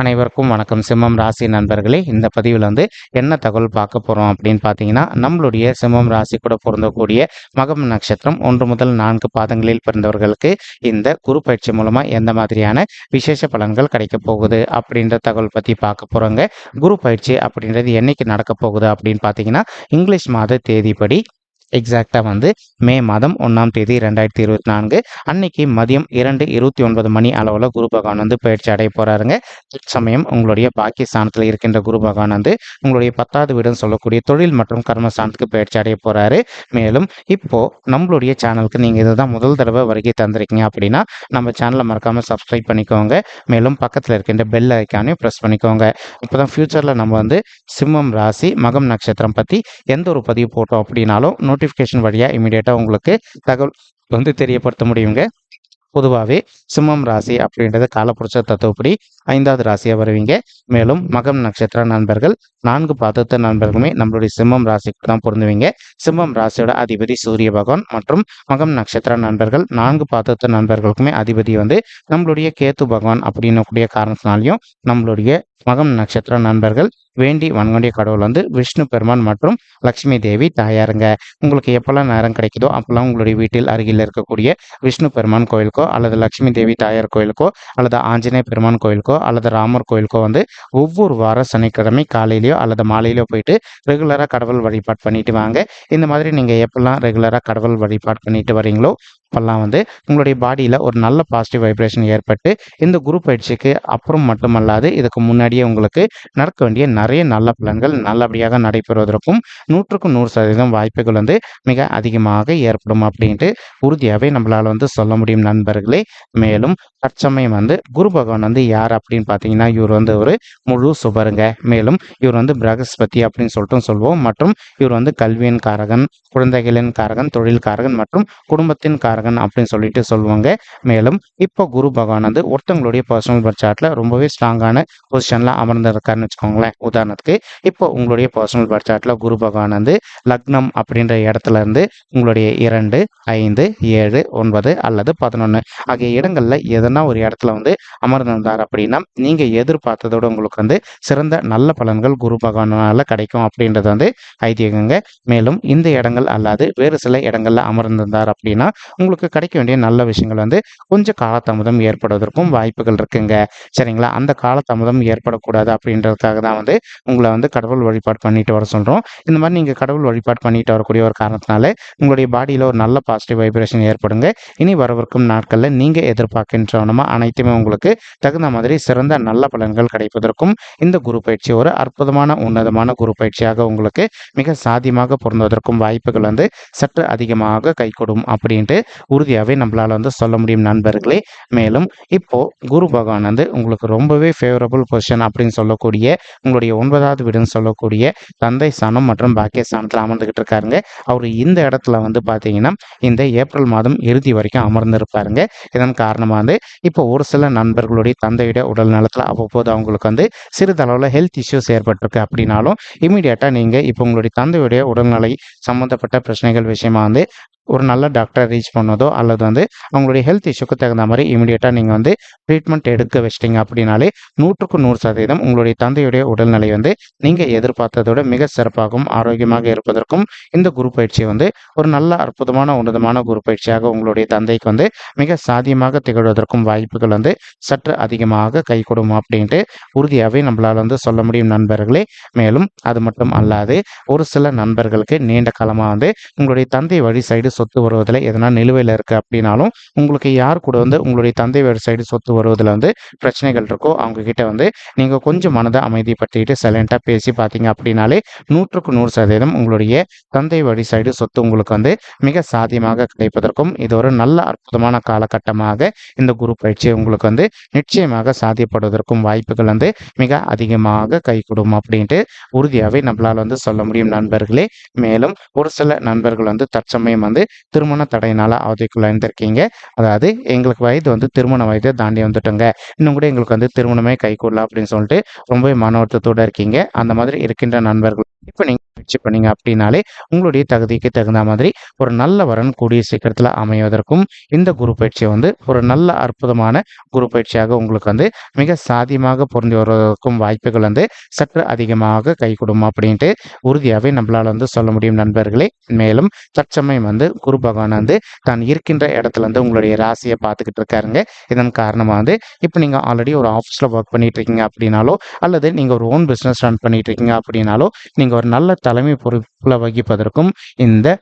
அனைவருக்கும் வணக்கம். சிம்மம் ராசி நண்பர்களே, இந்த பதிவில் என்ன தகவல் பார்க்க போகிறோம் அப்படின்னு பார்த்தீங்கன்னா, நம்மளுடைய சிம்மம் ராசி கூட பொருந்தக்கூடிய மகம் நட்சத்திரம் 1 முதல் 4 பாதங்களில் பிறந்தவர்களுக்கு இந்த குரு பயிற்சி மூலமாக எந்த மாதிரியான விசேஷ பலன்கள் கிடைக்க போகுது அப்படின்ற தகவல் பற்றி பார்க்க போகிறோங்க. குரு பயிற்சி அப்படின்றது என்னைக்கு நடக்க போகுது அப்படின்னு பார்த்தீங்கன்னா, இங்கிலீஷ் மாத தேதிப்படி எக்ஸாக்டாக மே மாதம் 1ஆம் தேதி 2024 அன்னைக்கு மதியம் 2:29 மணி அளவில் குரு பகவான் பயிற்சி அடைய போகிறாருங்க. சமயம் உங்களுடைய பாக்கியஸ்தானத்தில் இருக்கின்ற குரு பகவான் உங்களுடைய 10வது வீடுன்னு சொல்லக்கூடிய தொழில் மற்றும் கர்மஸ்தானத்துக்கு பயிற்சி அடைய போகிறாரு. மேலும் இப்போது நம்மளுடைய சேனலுக்கு நீங்கள் இதுதான் முதல் தடவை வருகை தந்திருக்கீங்க அப்படின்னா நம்ம சேனலை மறக்காமல் சப்ஸ்கிரைப் பண்ணிக்கோங்க. மேலும் பக்கத்தில் இருக்கின்ற பெல் ஐக்கானையும் ப்ரெஸ் பண்ணிக்கோங்க. இப்போ தான் ஃப்யூச்சரில் நம்ம சிம்மம் ராசி மகம் நட்சத்திரம் பற்றி எந்த ஒரு பதிவு போட்டோம் அப்படின்னாலும் நோட்டிஃபிகேஷன் வழியாக இமீடியட்டாக உங்களுக்கு தகவல் தெரியப்படுத்த முடியுங்க. பொதுவாகவே சிம்மம் ராசி அப்படின்றது காலப்புருஷ தத்துவப்படி 5வது ராசியாக வருவீங்க. மேலும் மகம் நட்சத்திர நண்பர்கள் 4 பாதத்த நண்பர்களுமே நம்மளுடைய சிம்மம் ராசிக்கு தான் பொருந்துவீங்க. சிம்மம் ராசியோட அதிபதி சூரிய பகவான் மற்றும் மகம் நட்சத்திர நண்பர்கள் 4 பாதத்த நண்பர்களுக்குமே அதிபதி நம்மளுடைய கேத்து பகவான் அப்படின்னக்கூடிய காரணத்தினாலையும் நம்மளுடைய மகம் நட்சத்திர நண்பர்கள் வேண்டி வணங்கக்கூடிய கடவுள் விஷ்ணு பெருமான் மற்றும் லக்ஷ்மி தேவி தாயாருங்க. உங்களுக்கு எப்பெல்லாம் நேரம் கிடைக்குதோ அப்பெல்லாம் உங்களுடைய வீட்டில் அருகில் இருக்கக்கூடிய விஷ்ணு பெருமான் கோயிலுக்கோ அல்லது லக்ஷ்மி தேவி தாயார் கோயிலுக்கோ அல்லது ஆஞ்சநேய பெருமான் கோயிலுக்கோ அல்லது ராமர் கோயிலுக்கோ ஒவ்வொரு வார சனிக்கிழமை காலையிலையோ அல்லது மாலையிலோ போயிட்டு ரெகுலராக கடவுள் வழிபாடு பண்ணிட்டு வாங்க. இந்த மாதிரி நீங்கள் எப்பெல்லாம் ரெகுலராக கடவுள் வழிபாடு பண்ணிட்டு வரீங்களோ அப்பெல்லாம் உங்களுடைய பாடியில் ஒரு நல்ல பாசிட்டிவ் வைப்ரேஷன் ஏற்பட்டு இந்த குரு பயிற்சிக்கு அப்புறம் மட்டுமல்லாது இதுக்கு முன்னாடியே உங்களுக்கு நடக்க வேண்டிய நிறைய நல்ல பலன்கள் நல்லபடியாக நடைபெறுவதற்கும் 100% வாய்ப்புகள் மிக அதிகமாக ஏற்படும் அப்படின்ட்டு உறுதியாகவே நம்மளால் சொல்ல முடியும் நண்பர்களே. மேலும் தற்சமயம் குரு பகவான் யார் அப்படின்னு பார்த்தீங்கன்னா, இவர் ஒரு முழு சுபருங்க. மேலும் இவர் பிரகஸ்பதி அப்படின்னு சொல்லிட்டு சொல்லுவோம். மற்றும் இவர் கல்வியின் காரகன், குழந்தைகளின் காரகன், தொழில் காரகன் மற்றும் குடும்பத்தின் காரகன் அப்படின்னு சொல்லிட்டு சொல்லுவாங்க. மேலும் இப்போ குரு பகவான் ஒருத்தவங்களுடைய பர்சனல் பர்த் சார்ட்ல ரொம்பவே ஸ்ட்ராங்கான பொசிஷன்ல அமர்ந்திருக்காருன்னு வச்சுக்கோங்களேன். உதாரணத்துக்கு இப்போ உங்களுடைய பர்சனல் பர்த் சார்ட்ல குரு பகவான் லக்னம் அப்படின்ற இடத்துல இருந்து உங்களுடைய 2, 5, 7, 9 அல்லது 11 ஆகிய இடங்கள்ல எதனா ஒரு இடத்துல அமர்ந்திருந்தார் அப்படின்னா நீங்க எதிர்பார்த்ததோட உங்களுக்கு சிறந்த நல்ல பலன்கள் குரு பகவானால கிடைக்கும் அப்படின்றது ஐதீகங்க. மேலும் இந்த இடங்கள் அல்லாது வேறு சில இடங்கள்ல அமர்ந்திருந்தார் அப்படின்னா உங்களுக்கு கிடைக்க வேண்டிய நல்ல விஷயங்கள் கொஞ்சம் காலதாமதம் ஏற்படுவதற்கும் வாய்ப்புகள் இருக்குங்க. சரிங்களா? அந்த காலதாமதம் ஏற்படக்கூடாது அப்படின்றதுக்காக தான் உங்களை கடவுள் வழிபாடு பண்ணிட்டு வர சொல்றோம். இந்த மாதிரி நீங்க கடவுள் வழிபாடு பண்ணிட்டு வரக்கூடிய ஒரு காரணத்தினால உங்களுடைய பாடியில ஒரு நல்ல பாசிட்டிவ் வைப்ரேஷன் ஏற்படுங்க. இனி வரவிருக்கும் நாட்கள்ல நீங்க எதிர்பார்க்கின்றவனமா அனைத்துமே உங்களுக்கு தகுந்த மாதிரி சிறந்த நல்ல பலன்கள் கிடைப்பதற்கும் இந்த குரு பயிற்சி ஒரு அற்புதமான உன்னதமான குரு பயிற்சியாக உங்களுக்கு மிக சாத்தியமாக பொருந்துவதற்கும் வாய்ப்புகள் சற்று அதிகமாக கைகூடும் அப்படின்ட்டு உறுதியாகவே நம்மளால் சொல்ல முடியும் நண்பர்களே. மேலும் இப்போ குரு பகவான் உங்களுக்கு ரொம்பவே ஃபேவரபிள் பொசிஷன் அப்படின்னு சொல்லக்கூடிய உங்களுடைய 9வது வீடுன்னு சொல்லக்கூடிய தந்தை ஸ்தானம் மற்றும் பாக்கிய ஸ்தானத்தில் அமர்ந்துகிட்டு இருக்காருங்க. அவர் இந்த இடத்துல பார்த்தீங்கன்னா இந்த ஏப்ரல் மாதம் இறுதி வரைக்கும் அமர்ந்திருப்பாருங்க. இதன் காரணமாக இப்போ ஒரு சில நண்பர்களுடைய தந்தையுடைய உடல் நலத்தில் அவ்வப்போது அவங்களுக்கு சிறிதளவில் ஹெல்த் இஷ்யூஸ் ஏற்பட்டிருக்கு அப்படின்னாலும் இமீடியட்டாக நீங்கள் இப்போ உங்களுடைய தந்தையுடைய உடல்நிலை சம்மந்தப்பட்ட பிரச்சனைகள் விஷயமா ஒரு நல்ல டாக்டரை ரீச் பண்ணதோ அல்லது அவங்களுடைய ஹெல்த் இஷ்யூக்கு தகுந்த மாதிரி இமீடியட்டாக நீங்கள் ட்ரீட்மெண்ட் எடுக்க வச்சிட்டிங்க அப்படின்னாலே 100% உங்களுடைய தந்தையுடைய உடல்நிலை நீங்கள் எதிர்பார்த்ததோட மிக சிறப்பாகவும் ஆரோக்கியமாக இருப்பதற்கும் இந்த குரு பயிற்சி ஒரு நல்ல அற்புதமான உன்னதமான குரு பயிற்சியாக உங்களுடைய தந்தைக்கு மிக சாத்தியமாக திகழ்வதற்கும் வாய்ப்புகள் சற்று அதிகமாக கைகூடும் அப்படின்ட்டு உறுதியாகவே நம்மளால் சொல்ல முடியும் நண்பர்களே. மேலும் அது மட்டும் அல்லாது ஒரு சில நண்பர்களுக்கு நீண்ட காலமாக உங்களுடைய தந்தை வழி சைடு சொத்து வருவதில் எதனா நிலுவையில் இருக்குது அப்படின்னாலும் உங்களுக்கு யார் கூட உங்களுடைய தந்தை வழி சைடு சொத்து வருவதில் பிரச்சனைகள் இருக்கோ அவங்க கிட்ட நீங்கள் கொஞ்சம் மனதை அமைதிப்படுத்திட்டு சைலண்டாக பேசி பார்த்தீங்க அப்படின்னாலே 100% உங்களுடைய தந்தை வழி சைடு சொத்து உங்களுக்கு மிக சாத்தியமாக கிடைப்பதற்கும் இது ஒரு நல்ல அற்புதமான காலகட்டமாக இந்த குரு பயிற்சி உங்களுக்கு நிச்சயமாக சாத்தியப்படுவதற்கும் வாய்ப்புகள் மிக அதிகமாக கைகூடும் அப்படின்ட்டு உறுதியாகவே நம்மளால் சொல்ல முடியும் நண்பர்களே. மேலும் ஒரு சில நண்பர்கள் தற்சமயம் திருமண தடையினால அவதிக்குள்ளாயிருந்திருக்கீங்க. அதாவது எங்களுக்கு வயது திருமண வயதை தாண்டி வந்துட்டோங்க, இன்னும் கூட எங்களுக்கு திருமணமே கைகூடல அப்படின்னு சொல்லிட்டு ரொம்பவே மன வருத்தத்தோட இருக்கீங்க. அந்த மாதிரி இருக்கின்ற நண்பர்கள் இப்போ நீங்கள் முயற்சி பண்ணீங்க அப்படின்னாலே உங்களுடைய தகுதிக்கு தகுந்த மாதிரி ஒரு நல்ல வரன் கூடிய சீக்கிரத்தில் அமைவதற்கும் இந்த குரு பயிற்சியை வந்து ஒரு நல்ல அற்புதமான குரு பயிற்சியாக உங்களுக்கு வந்து மிக சாத்தியமாக பொருந்தி வருவதற்கும் வாய்ப்புகள் வந்து சற்று அதிகமாக கைகூடும் அப்படின்ட்டு உறுதியாகவே நம்மளால் வந்து சொல்ல முடியும் நண்பர்களே. மேலும் தற்சமயம் வந்து குரு பகவான் வந்து தான் இருக்கின்ற இடத்துல வந்து உங்களுடைய ராசியை பார்த்துக்கிட்டு இருக்காருங்க. இதன் காரணமாக வந்து இப்போ நீங்கள் ஆல்ரெடி ஒரு ஆஃபீஸில் ஒர்க் பண்ணிட்டு இருக்கீங்க அப்படின்னாலோ, அல்லது நீங்கள் ஒரு ஓன் பிஸ்னஸ் ரன் பண்ணிட்டு இருக்கீங்க அப்படின்னாலோ, நீங்கள் ஒரு நல்ல தலைமை பொறுப்பில் வகிப்பதற்கும் இந்த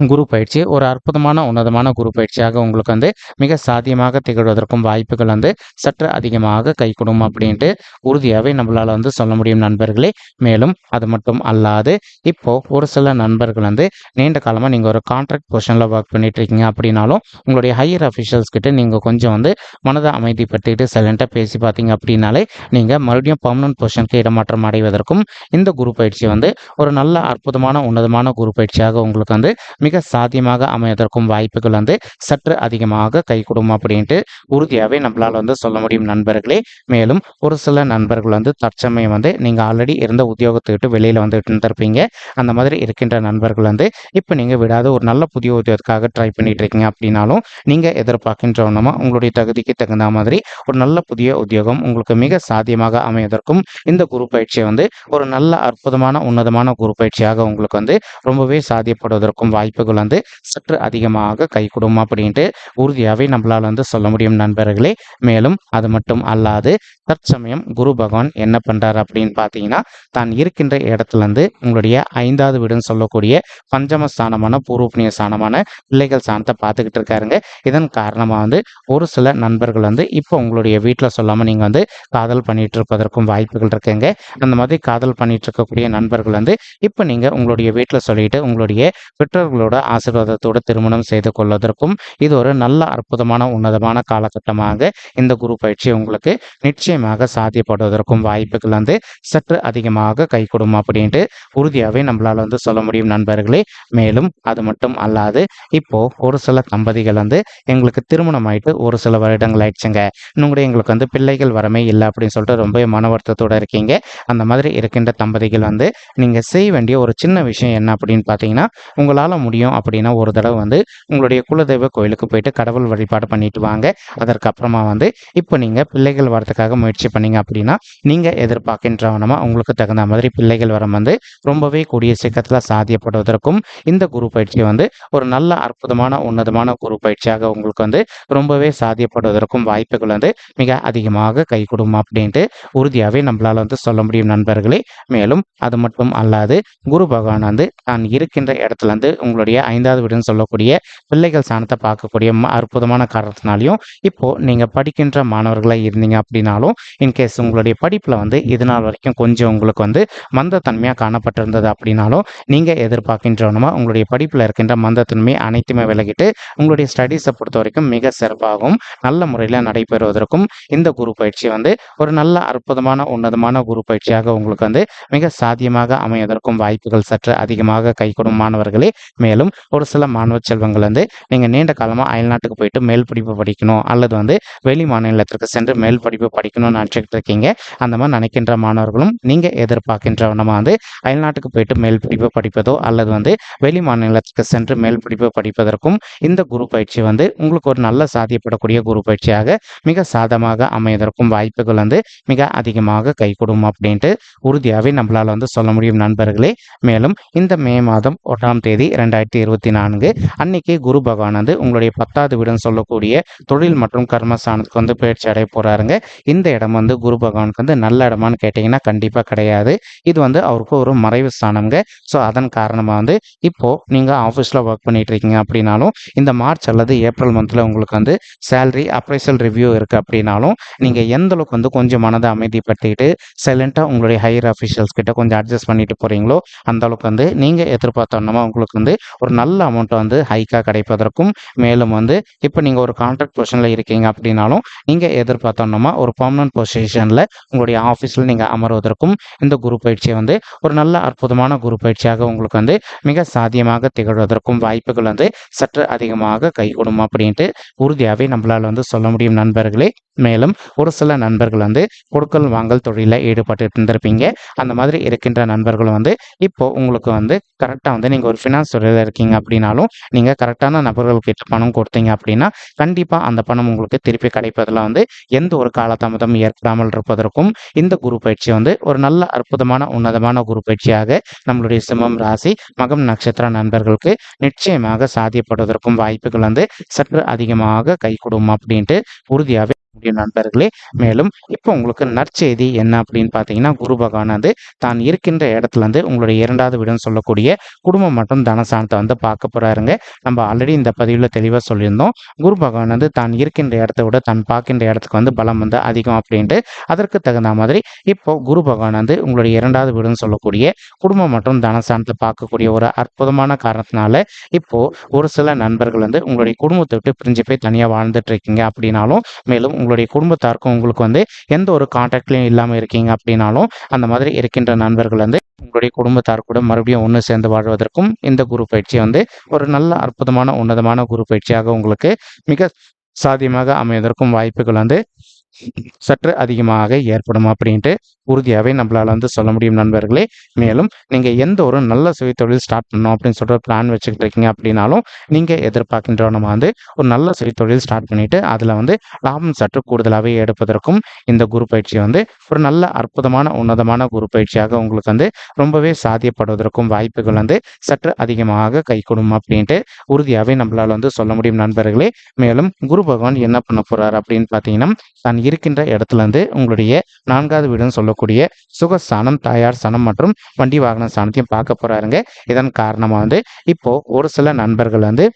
குரு பயிற்சி ஒரு அற்புதமான உன்னதமான குரு பயிற்சியாக உங்களுக்கு வந்து மிக சாத்தியமாக திகழ்வதற்கும் வாய்ப்புகள் வந்து சற்று அதிகமாக கைகூடும் அப்படின்ட்டு உறுதியாகவே நம்மளால் வந்து சொல்ல முடியும் நண்பர்களே. மேலும் அது மட்டும் அல்லாது இப்போ ஒரு சில நண்பர்கள் வந்து நீண்ட காலமாக நீங்கள் ஒரு கான்ட்ராக்ட் பொசிஷனில் ஒர்க் பண்ணிட்டு இருக்கீங்க அப்படின்னாலும் உங்களுடைய ஹையர் அஃபிஷியல்ஸ் கிட்ட நீங்கள் கொஞ்சம் வந்து மனதை அமைதிப்படுத்திட்டு சைலண்டாக பேசி பார்த்தீங்க அப்படின்னாலே நீங்கள் மறுபடியும் பர்மனன்ட் பொசிஷனுக்கு இடமாற்றம் அடைவதற்கும் இந்த குரு பயிற்சி வந்து ஒரு நல்ல அற்புதமான உன்னதமான குரு பயிற்சியாக உங்களுக்கு வந்து மிக சாத்தியமாக அமைவதற்கும் வாய்ப்புகள் வந்து சற்று அதிகமாக கைகூடும் அப்படின்ட்டு உறுதியாகவே நம்மளால் வந்து சொல்ல முடியும் நண்பர்களே. மேலும் ஒரு சில நண்பர்கள் வந்து தற்சமயம் வந்து நீங்கள் ஆல்ரெடி இருந்த உத்தியோகத்தை விட்டு வெளியில் வந்துட்டு இருந்திருப்பீங்க. அந்த மாதிரி இருக்கின்ற நண்பர்கள் வந்து இப்போ நீங்கள் விடாத ஒரு நல்ல புதிய உத்தியோகத்துக்காக ட்ரை பண்ணிட்டு இருக்கீங்க அப்படின்னாலும் நீங்கள் எதிர்பார்க்கின்றவனமா உங்களுடைய தகுதிக்கு தகுந்த மாதிரி ஒரு நல்ல புதிய உத்தியோகம் உங்களுக்கு மிக சாத்தியமாக அமைவதற்கும் இந்த குரு பயிற்சியை வந்து ஒரு நல்ல அற்புதமான உன்னதமான குரு பயிற்சியாக உங்களுக்கு வந்து ரொம்பவே சாத்தியப்படுவதற்கும் வாய்ப்புகள் வந்து சற்று அதிகமாக கைகூடும் அப்படின்ட்டு உறுதியாகவே நம்மளால் வந்து சொல்ல முடியும் நண்பர்களே. மேலும் அது மட்டும் அல்லாது தற்சமயம் குரு பகவான் என்ன பண்றாரு அப்படின்னு பார்த்தீங்கன்னா, தான் இருக்கின்ற இடத்துல இருந்து உங்களுடைய 5வது வீடுன்னு சொல்லக்கூடிய பஞ்சம ஸ்தானமான பூர்வ புண்ணிய ஸ்தானமான பிள்ளைகள் ஸ்தானத்தை பார்த்துக்கிட்டு இருக்காருங்க. இதன் காரணமாக வந்து ஒரு சில நண்பர்கள் வந்து இப்போ உங்களுடைய வீட்டில் சொல்லாமல் நீங்கள் வந்து காதல் பண்ணிட்டு இருப்பதற்கும் வாய்ப்புகள் இருக்குங்க. அந்த மாதிரி காதல் பண்ணிட்டு இருக்கக்கூடிய நண்பர்கள் வந்து இப்போ நீங்கள் உங்களுடைய வீட்டில் சொல்லிட்டு உங்களுடைய பெற்றோர்களோட ஆசீர்வாதத்தோடு திருமணம் செய்து கொள்வதற்கும் இது ஒரு நல்ல அற்புதமான உன்னதமான காலகட்டமாக இந்த குரு பயிற்சி உங்களுக்கு நிச்சயமாக சாத்தியப்படுவதற்கும் வாய்ப்புகள் வந்து சற்று அதிகமாக கைகூடும் அப்படின்ட்டு உறுதியாகவே நம்மளால் வந்து சொல்ல முடியும் நண்பர்களே. மேலும் அது மட்டும் அல்லாது இப்போ ஒரு சில தம்பதிகள் வந்து எங்களுக்கு திருமணம் ஆயிட்டு ஒரு சில வருடங்கள் ஆயிடுச்சுங்க, இன்னும் கூட எங்களுக்கு வந்து பிள்ளைகள் வரமே இல்லை அப்படின்னு சொல்லிட்டு ரொம்ப மன வருத்தத்தோடு இருக்கீங்க. அந்த மாதிரி இருக்கின்ற தம்பதிகள் வந்து நீங்கள் செய்ய வேண்டிய ஒரு சின்ன விஷயம் என்ன அப்படின்னு பார்த்தீங்கன்னா, உங்களால் முடியும் அப்படின்னா ஒரு தடவை வந்து உங்களுடைய குலதெய்வ கோயிலுக்கு போயிட்டு கடவுள் வழிபாடு பண்ணிட்டு வாங்க. அதற்கப்புறமா வந்து இப்போ நீங்கள் பிள்ளைகள் வரதுக்காக முயற்சி பண்ணீங்க அப்படின்னா நீங்கள் எதிர்பார்க்கின்றவனமா உங்களுக்கு தகுந்த மாதிரி பிள்ளைகள் வரம் வந்து ரொம்பவே கூடிய சீக்கிரத்தில் சாத்தியப்படுவதற்கும் இந்த குரு பயிற்சி வந்து ஒரு நல்ல அற்புதமான உன்னதமான குரு பயிற்சியாக உங்களுக்கு வந்து ரொம்பவே சாத்தியப்படுவதற்கும் வாய்ப்புகள் வந்து மிக அதிகமாக கைகூடும் அப்படின்ட்டு உறுதியாகவே நம்மளால் வந்து சொல்ல முடியும் நண்பர்களே. மேலும் அது மட்டும் அல்லாது குரு பகவான் வந்து தான் இருக்கின்ற இடத்துல இருந்து உங்களுடைய 5வது வீடுன்னு சொல்லக்கூடிய பிள்ளைகள் ஸ்தானத்தை பார்க்கக்கூடிய அற்புதமான காரணத்தினாலையும் இப்போ நீங்கள் படிக்கின்ற மாணவர்களாக இருந்தீங்க அப்படின்னாலும் இன்கேஸ் உங்களுடைய படிப்பில் வந்து இது நாள் வரைக்கும் கொஞ்சம் உங்களுக்கு வந்து மந்தத்தன்மையாக காணப்பட்டிருந்தது அப்படின்னாலும் நீங்கள் எதிர்பார்க்கின்றவனமா உங்களுடைய படிப்பில் இருக்கின்ற மந்தத்தன்மை அனைத்துமே விலகிட்டு உங்களுடைய ஸ்டடீஸை பொறுத்த வரைக்கும் மிக சிறப்பாகவும் நல்ல முறையில் நடைபெறுவதற்கும் இந்த குரு பயிற்சி வந்து ஒரு நல்ல அற்புதமான உன்னதமான குரு பயிற்சியாக உங்களுக்கு வந்து மிக சாத்தியமாக அமைவதற்கும் வாய்ப்புகள் சற்று அதிகமாக கைகூடும் மாணவர்களே. மேலும் ஒரு சில மாணவ செல்வங்கள் வந்து நீங்கள் நீண்ட காலமாக அயல்நாட்டுக்கு போயிட்டு மேல் படிப்பு படிக்கணும் அல்லது வந்து வெளி மாநிலத்திற்கு சென்று மேல் படிப்பு படிக்கணும்னு நினச்சிக்கிட்டு இருக்கீங்க. அந்த மாதிரி நினைக்கின்ற மாணவர்களும் நீங்கள் எதிர்பார்க்கின்றவனமா வந்து அயல்நாட்டுக்கு போயிட்டு மேல் படிப்பு படிப்பதோ அல்லது வந்து வெளி மாநிலத்துக்கு சென்று மேல் படிப்பு படிப்பதற்கும் இந்த குரு பயிற்சி வந்து உங்களுக்கு ஒரு நல்ல சாத்தியப்படக்கூடிய குரு பயிற்சியாக மிக சாதமாக அமைவதற்கும் வாய்ப்புகள் வந்து மிக அதிகமாக கைகூடும் அப்படின்ட்டு உறுதியாகவே நம்மளால் வந்து சொல்ல முடியும் நண்பர்களே. மேலும் இந்த மே மாதம் 1ஆம் தேதி 2024 அன்னைக்கு குரு பகவான் வந்து உங்களுடைய 10வது வீடுன்னு சொல்லக்கூடிய தொழில் மற்றும் கர்மஸ்தானத்துக்கு வந்து பயிற்சி அடைய போறாருங்க. இந்த இடம் வந்து குரு பகவானுக்கு வந்து நல்ல இடமான்னு கேட்டிங்கன்னா கண்டிப்பாக கிடையாது. இது வந்து அவருக்கு ஒரு மறைவு ஸ்தானம்ங்க. ஸோ அதன் காரணமாக வந்து இப்போ நீங்கள் ஆஃபீஸில் ஒர்க் பண்ணிட்டு இருக்கீங்க அப்படின்னாலும் இந்த மார்ச் அல்லது ஏப்ரல் மந்தில் உங்களுக்கு வந்து சேலரி அப்ரைசல் ரிவ்யூ இருக்குது அப்படின்னாலும் நீங்கள் எந்த அளவுக்கு வந்து கொஞ்சம் மனதை அமைதிப்படுத்திட்டு சைலண்ட்டாக உங்களுடைய ஹையர் அஃபிஷியல்ஸ் கிட்ட கொஞ்சம் அட்ஜஸ்ட் பண்ணிட்டு போகிறீங்களோ அந்த அளவுக்கு வந்து நீங்கள் எதிர்பார்த்தோன்னா உங்களுக்கு வந்து ஒரு நல்ல அமௌண்ட்டை வந்து ஹைக்காக கிடைப்பதற்கும் மேலும் வந்து இப்போ நீங்கள் ஒரு கான்ட்ராக்ட் பொசிஷனில் இருக்கீங்க அப்படின்னாலும் நீங்கள் எதிர்பார்த்தோன்னா ஒரு பர்மனன்ட் பொசிஷனில் உங்களுடைய ஆஃபீஸில் நீங்கள் அமர்வதற்கும் இந்த குரு பயிற்சியை வந்து ஒரு நல்ல அற்புதமான குரு பயிற்சியாக உங்களுக்கு வந்து மிக சாத்தியமாக திகழ்வதற்கும் வாய்ப்புகள் வந்து சற்று அதிகமாக கைகூடும் அப்படின்ட்டு உறுதியாகவே நம்மளால் வந்து சொல்ல முடியும் நண்பர்களே. மேலும் ஒரு சில நண்பர்கள் வந்து கொடுக்கல் வாங்கல் தொழிலில் ஈடுபட்டு இருந்திருப்பீங்க. அந்த மாதிரி இருக்கின்ற நண்பர்கள் வந்து இப்போ உங்களுக்கு வந்து கரெக்டாக வந்து நீங்கள் ஒரு ஃபினான்ஸ் துறையில் இருக்கீங்க அப்படின்னாலும் நீங்கள் கரெக்டான நபர்கள்கிட்ட பணம் கொடுத்தீங்க அப்படின்னா கண்டிப்பாக அந்த பணம் உங்களுக்கு திருப்பி கிடைப்பதில் வந்து எந்த ஒரு காலதாமதம் ஏற்படாமல் இருப்பதற்கும் இந்த குரு பயிற்சி வந்து ஒரு நல்ல அற்புதமான உன்னதமான குரு பயிற்சியாக நம்மளுடைய சிம்மம் ராசி மகம் நட்சத்திர நண்பர்களுக்கு நிச்சயமாக சாத்தியப்படுவதற்கும் வாய்ப்புகள் வந்து சற்று அதிகமாக கைகூடும் அப்படின்ட்டு உறுதியாகவே முடியும் நண்பர்களே. மேலும் இப்போ உங்களுக்கு நற்செய்தி என்ன அப்படின்னு பார்த்தீங்கன்னா, குரு பகவான் வந்து தான் இருக்கின்ற இடத்துல இருந்து உங்களுடைய 2வது வீடுன்னு சொல்லக்கூடிய குடும்பம் மற்றும் தனஸ்தானத்தை வந்து பார்க்க போறாருங்க. நம்ம ஆல்ரெடி இந்த பதிவில் தெளிவாக சொல்லியிருந்தோம். குரு பகவான் வந்து தான் இருக்கின்ற இடத்தை விட தான் பார்க்கின்ற இடத்துக்கு வந்து பலம் வந்து அதிகம் அப்படின்ட்டு. அதற்கு தகுந்த மாதிரி இப்போ குரு பகவான் வந்து உங்களுடைய 2வது வீடுன்னு சொல்லக்கூடிய குடும்பம் மற்றும் தனஸ்தானத்தை பார்க்கக்கூடிய ஒரு அற்புதமான காரணத்தினால இப்போ ஒரு சில நண்பர்கள் வந்து உங்களுடைய குடும்பத்தை விட்டு பிரிஞ்சு போய் தனியாக வாழ்ந்துட்டு இருக்கீங்க அப்படின்னாலும், மேலும் உங்களுடைய குடும்பத்தாருக்கும் உங்களுக்கு வந்து எந்த ஒரு கான்டாக்ட்லையும் இல்லாமல் இருக்கீங்க அப்படின்னாலும், அந்த மாதிரி இருக்கின்ற நண்பர்கள் வந்து உங்களுடைய குடும்பத்தார் கூட மறுபடியும் ஒன்று சேர்ந்து வாழ்வதற்கும் இந்த குரு பயிற்சி வந்து ஒரு நல்ல அற்புதமான உன்னதமான குரு பயிற்சியாக உங்களுக்கு மிக சாத்தியமாக அமைவதற்கும் வாய்ப்புகள் வந்து சற்று அதிகமாக ஏற்படும் அப்படின்ட்டு உறுதியாகவே நம்மளால் வந்து சொல்ல முடியும் நண்பர்களே. மேலும் நீங்கள் எந்த ஒரு நல்ல சுயதொழில் ஸ்டார்ட் பண்ணணும் அப்படின்னு சொல்கிற பிளான் வச்சுக்கிட்டு இருக்கீங்க அப்படின்னாலும், நீங்கள் எதிர்பார்க்கின்ற நம்ம வந்து ஒரு நல்ல சுயதொழில் ஸ்டார்ட் பண்ணிவிட்டு அதில் வந்து லாபம் சற்று கூடுதலாகவே எடுப்பதற்கும் இந்த குரு பயிற்சி வந்து ஒரு நல்ல அற்புதமான உன்னதமான குரு பயிற்சியாக உங்களுக்கு வந்து ரொம்பவே சாத்தியப்படுவதற்கும் வாய்ப்புகள் வந்து சற்று அதிகமாக கைகூடும் அப்படின்ட்டு உறுதியாகவே நம்மளால் வந்து சொல்ல முடியும் நண்பர்களே. மேலும் குரு பகவான் என்ன பண்ண போகிறார் அப்படின்னு பார்த்தீங்கன்னா, தான் இருக்கின்ற இடத்துல இருந்து உங்களுடைய 4வது வீடுன்னு சொல்லக்கூடிய சுகஸ்தானம், தாயார் ஸ்தானம் மற்றும் வண்டி வாகன ஸ்தானத்தையும் பார்க்க போறாருங்க. இதன் காரணமா வந்து இப்போ ஒரு சில நண்பர்கள் வந்து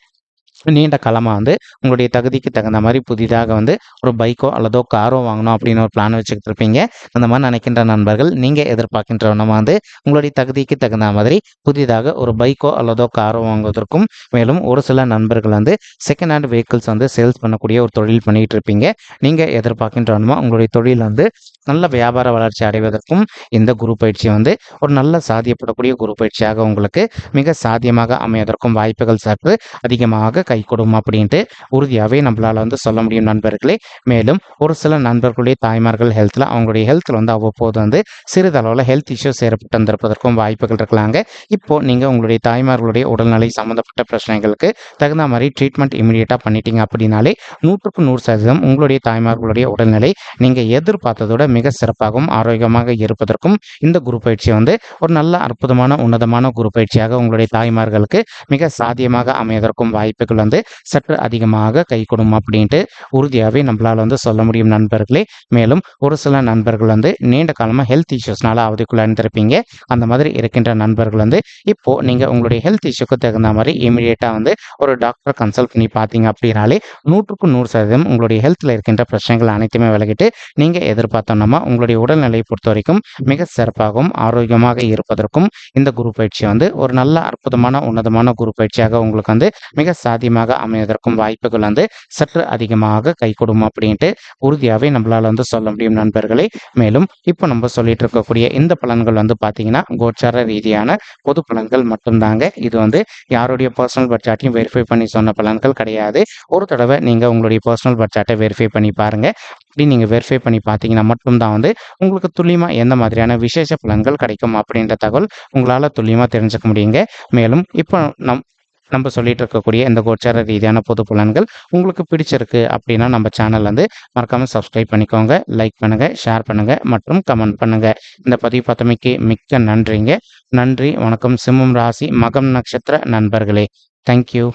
நீண்ட காலமாக வந்து உங்களுடைய தகுதிக்கு தகுந்த மாதிரி புதிதாக வந்து ஒரு பைக்கோ அல்லதோ காரோ வாங்கணும் அப்படின்னு ஒரு பிளான் வச்சுக்கிட்டு இருப்பீங்க. அந்த மாதிரி நினைக்கின்ற நண்பர்கள் நீங்கள் எதிர்பார்க்கின்ற நம்ம வந்து உங்களுடைய தகுதிக்கு தகுந்த மாதிரி புதிதாக ஒரு பைக்கோ அல்லதோ காரோ வாங்குவதற்கும், மேலும் ஒரு சில நண்பர்கள் வந்து செகண்ட் ஹேண்ட் வெஹிக்கிள்ஸ் வந்து சேல்ஸ் பண்ணக்கூடிய ஒரு தொழில் பண்ணிகிட்டு இருப்பீங்க. நீங்கள் எதிர்பார்க்கின்ற உங்களுடைய தொழில் வந்து நல்ல வியாபார வளர்ச்சி அடைவதற்கும் இந்த குரு பயிற்சி வந்து ஒரு நல்ல சாத்தியப்படக்கூடிய குரு பயிற்சியாக உங்களுக்கு மிக சாத்தியமாக அமைவதற்கும் வாய்ப்புகள் சற்று அதிகமாக கைகூடும் அப்படின்ட்டு உறுதியாகவே நம்மளால் வந்து சொல்ல முடியும் நண்பர்களே. மேலும் ஒரு சில நண்பர்களுடைய தாய்மார்கள் ஹெல்த்தில் அவங்களுடைய ஹெல்த்தில் வந்து அவ்வப்போது வந்து சிறிதளவில் ஹெல்த் இஷ்யூஸ் ஏற்பட்டு வந்திருப்பதற்கும் வாய்ப்புகள் இருக்கலாங்க. இப்போது நீங்கள் உங்களுடைய தாய்மார்களுடைய உடல்நிலை சம்மந்தப்பட்ட பிரச்சனைகளுக்கு தகுந்த மாதிரி ட்ரீட்மெண்ட் இமீடியட்டாக பண்ணிட்டீங்க அப்படின்னாலே 100% உங்களுடைய தாய்மார்களுடைய உடல்நிலை நீங்கள் எதிர்பார்த்ததோட மிக சிறப்பாகவும் ஆரோக்கியமாக இருப்பதற்கும் இந்த குரு பயிற்சி வந்து ஒரு நல்ல அற்புதமான உன்னதமான குரு பயிற்சியாக உங்களுடைய தாய்மார்களுக்கு மிக சாத்தியமாக அமைவதற்கும் வாய்ப்புகள் வந்து சற்று அதிகமாக கைகூடும் அப்படின்ட்டு உறுதியாகவே நம்மளால் வந்து சொல்ல முடியும் நண்பர்களே. மேலும் ஒரு சில நண்பர்கள் வந்து நீண்ட காலமாக ஹெல்த் இஷ்யூஸ்னால அவதிக்குள்ளாயிருந்திருப்பீங்க. அந்த மாதிரி இருக்கின்ற நண்பர்கள் வந்து இப்போ நீங்கள் உங்களுடைய ஹெல்த் இஷ்யூக்கு தகுந்த மாதிரி இமீடியட்டாக வந்து ஒரு டாக்டரை கன்சல்ட் பண்ணி பார்த்தீங்க அப்படின்னாலே 100% உங்களுடைய ஹெல்த்தில் இருக்கின்ற பிரச்சனைகள் அனைத்துமே விலகிட்டு நீங்கள் எதிர்பார்த்தோம்னா உங்களுடைய உடல்நிலையை பொறுத்த வரைக்கும் மிக சிறப்பாகவும் ஆரோக்கியமாக இருப்பதற்கும் இந்த குரு பயிற்சி வந்து ஒரு நல்ல அற்புதமான உன்னதமான குரு பயிற்சியாக உங்களுக்கு வந்து மிக சாத்தியமாக அமைவதற்கும் வாய்ப்புகள் வந்து சற்று அதிகமாக கைகூடும் அப்படின்ட்டு உறுதியாகவே நம்மளால் வந்து சொல்ல முடியும் நண்பர்களே. மேலும் இப்போ நம்ம சொல்லிட்டு இருக்கக்கூடிய இந்த பலன்கள் வந்து பார்த்தீங்கன்னா கோச்சார ரீதியான பொது பலன்கள் மட்டும்தாங்க. இது வந்து யாருடைய பர்சனல் பட்ஜெட்டையும் வெரிஃபை பண்ணி சொன்ன பலன்கள் கிடையாது. ஒரு தடவை நீங்கள் உங்களுடைய பர்சனல் பட்ஜெட்டை வெரிஃபை பண்ணி பாருங்கள். அப்படி நீங்கள் வெரிஃபை பண்ணி பார்த்தீங்கன்னா மட்டும்தான் வந்து உங்களுக்கு துல்லியமாக எந்த மாதிரியான விசேஷ பலன்கள் கிடைக்கும் அப்படின்ற தகவல் உங்களால் துல்லியமாக தெரிஞ்சுக்க முடியுங்க. மேலும் இப்போ நம்ம சொல்லிட்டு இருக்கக்கூடிய இந்த கோச்சார ரீதியான பொது பலன்கள் உங்களுக்கு பிடிச்சிருக்கு அப்படின்னா நம்ம சேனல் வந்து மறக்காமல் சப்ஸ்கிரைப் பண்ணிக்கோங்க, லைக் பண்ணுங்கள், ஷேர் பண்ணுங்கள் மற்றும் கமெண்ட் பண்ணுங்கள். இந்த பதிவு பார்த்தமைக்கு மிக்க நன்றிங்க. நன்றி, வணக்கம். சிம்மம் ராசி மகம் நட்சத்திர நண்பர்களே. தேங்க்யூ.